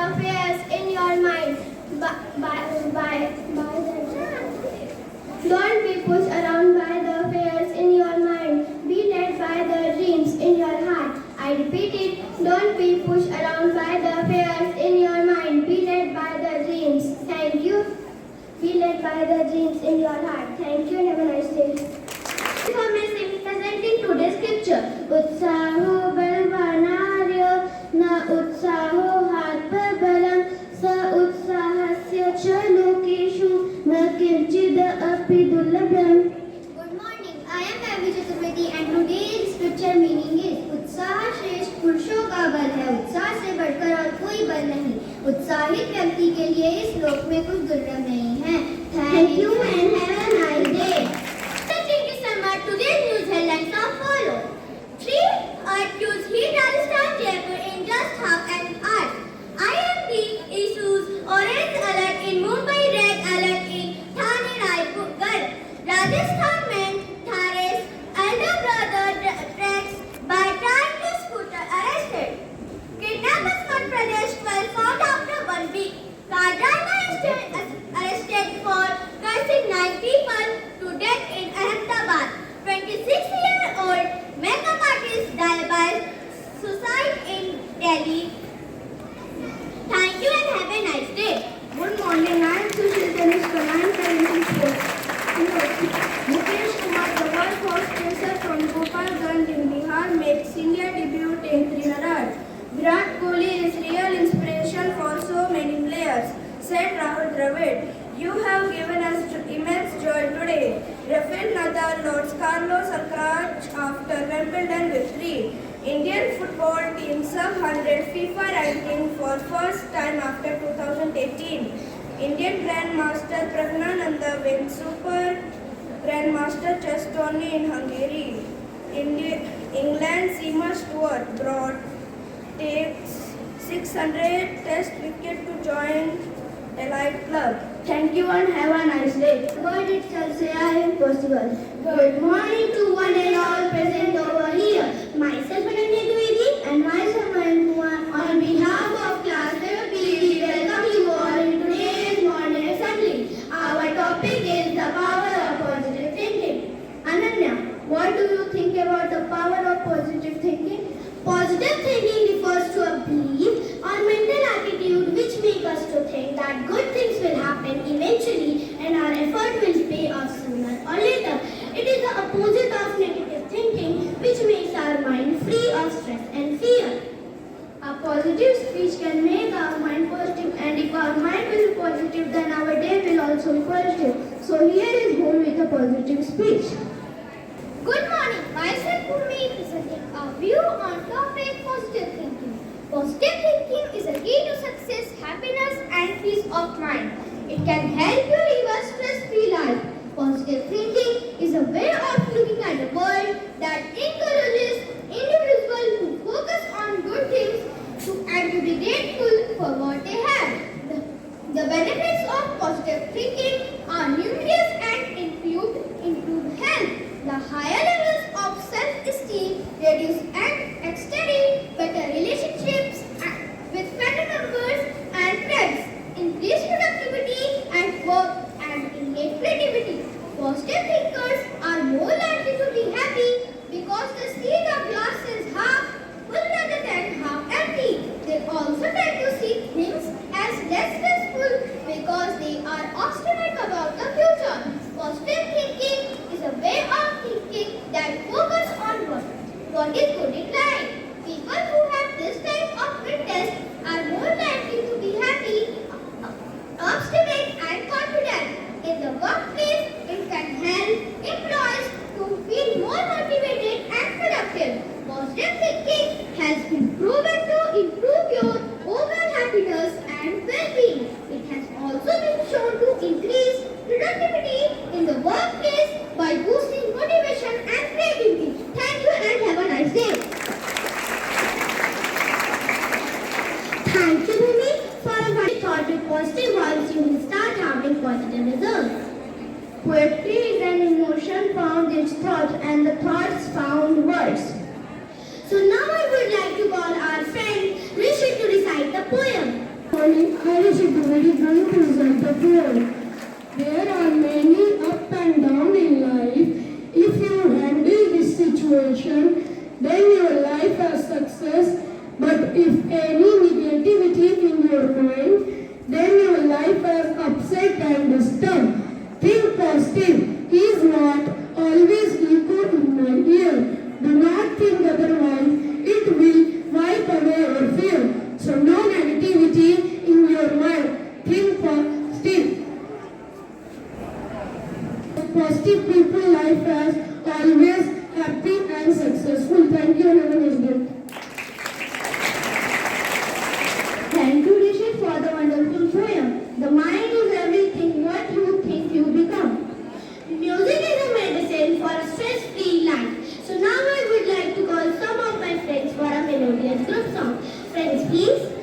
the fears in your mind. Don't be pushed around by the fears in your mind. Be led by the dreams in your heart. I repeat it. Don't be pushed around by the fears in your mind. Be led by the dreams. Thank you. Be led by the dreams in your heart. Thank you and have a nice day. For presenting today's scripture. Utsaho balvanaryo na utsaho hatpabalam sa utsahasya chalokeshu na kirchida api dullabhyam. Good morning. I am Abhi Chaturvedi and today's scripture meaning is उत्साह श्रेष्ठ पुरुषों का बल है, उत्साह से बढ़कर और कोई बल नहीं। उत्साहित व्यक्ति के लिए इस श्लोक में कुछ दुर्लभ नहीं है। Thank you and have a nice day. Thank you so much. Today's news headlines are follow. 3 earthquakes hit Rajasthan, Jaipur in just half an hour. IMD issues orange alert in Mumbai, red alert in Thane, Raipur. Rajasthan man Thare's elder brother tracks by trying to scooter arrested. Kidnappers Madhya Pradesh 12 found after 1 week. Car driver arrested for cursing 9 people to death in Ahmedabad. 26-year-old makeup artist died by suicide in Delhi. Thank you and have a nice day. Good morning. I am Sushil Tanishka. I am currently sports. Mukesh Kumar, the world horse racer from Gopalganj in Bihar, makes India debut in 300. Virat Kohli is real inspiration for so many players, said Rahul Dravid. You have given us immense joy today. Rafael Nadal loads Carlos Alcaraz after Wimbledon victory. Indian football team sub-100 FIFA ranking for first time after 2018. Indian Grandmaster Pragnananda wins Super Grandmaster chess tourney in Hungary. England Seema Stewart brought takes 600 test wicket to join elite club. Thank you and have a nice day. God it shall say I am possible. Good morning to one and all present over here. Myself Ananya Dwivedi and myself Mayan Kumar. On behalf of class 7 we welcome you all in today's morning assembly. Our topic is the power of positive thinking. Ananya, what do you think about the power of positive thinking? Positive thinking refers to a belief or mental attitude which makes us to think that good things will happen eventually and our effort will pay off sooner or later. It is the opposite of negative thinking which makes our mind free of stress and fear. A positive speech can make our mind positive, and if our mind will be positive then our day will also be positive. So here is whole with a positive speech. Good morning, myself Purmi presenting a view on topic positive thinking. Positive thinking is a key to success, happiness and peace of mind. It can help you live a stress-free life. Positive thinking is a way of looking at the world that encourages individuals to focus on good things and to be grateful for what they have. The benefits of positive thinking are numerous and include health. The higher levels of self-esteem reduce and extend better relationships with family members and friends, increase productivity at work and innate creativity. Positive thinkers are more likely to be happy because they see the glass is half full rather than half empty. They also tend to see things as less stressful because they are optimistic about the future. Positive thinking is a way of thinking that focus on what is good in life. People who have this type of fitness are more likely to be happy, optimistic and confident. In the workplace, it can help employees to feel more motivated and productive. Positive thinking has been proven to improve your overall happiness and well-being. It has also been shown to increase productivity in the workplace by boosting motivation and creativity. Thank you and have a nice day. Thank you, Bhumi, for a thought with positive vibes. You will start having positive results. Poetry is an emotion found in thought and the thoughts found words. So now I would like to call our friend Rishi to recite the poem. very going to result the world. There are many up and down in life. If you handle this situation, then your life has success. But if any negativity in your mind, then your life has upset and disturbed. Think positive is not always echo in my ear. Do not think otherwise. It will wipe away your fear. So no negativity in your mind. Think positive. Positive people life as always happy and successful. Thank you and have a nice day. Thank you, Rishi, for the wonderful poem. The mind is everything what you think you become. Music is a medicine for a stress-free life. So now I would like to call some of my friends for a melodious group song. Friends, please.